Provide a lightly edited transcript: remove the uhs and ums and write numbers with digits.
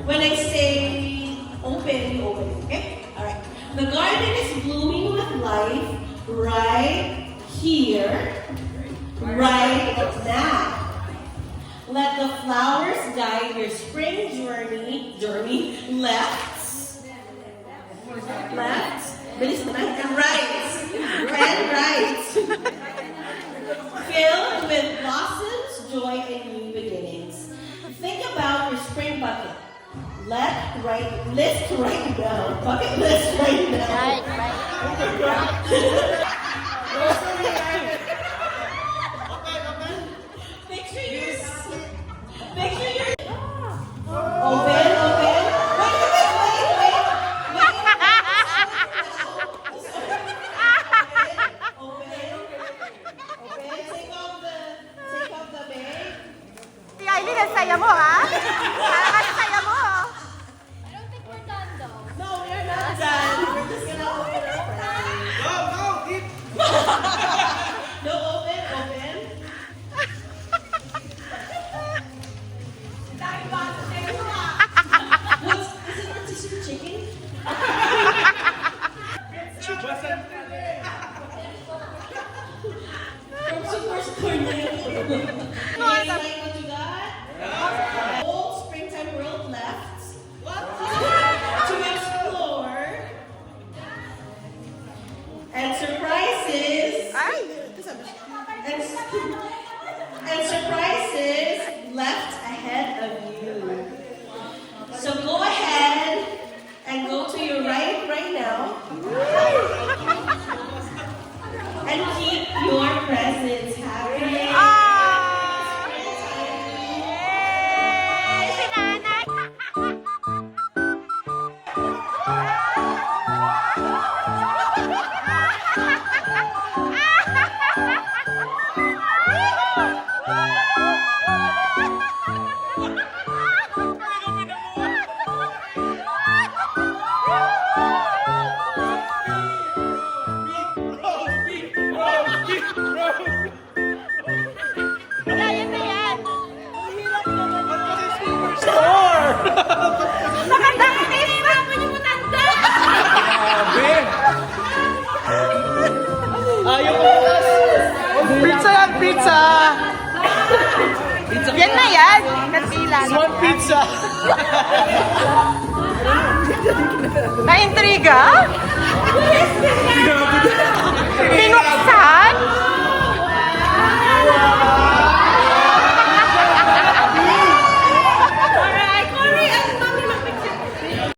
When I say open, you open it, okay? Alright. The garden is blooming with life right here, right now. Let the flowers guide your spring journey left, bilis na, and right. Filled with blossoms, joy, and new beginnings. Think about your spring bucket. List right now. Bucket list right now. Picture your open. Take off the bag. Aileen, ang saya mo, ha? Parang ang saya mo. I don't think we're done though. No, we're not done. We're just gonna open our presents. Go, keep. No, open. Is it rotisserie chicken? From Super Cornell. You like what you got? Old springtime world left. To explore. And surprises. And surprises left ahead of you. So go ahead and go to your right now. And keep your presents happy. Kaya na yan. Score! Magandang pinahirapan yung matanda. Ayaw ko. Pizza yan, pizza! Yan na yan. Katilan. One pizza! Na-intriga?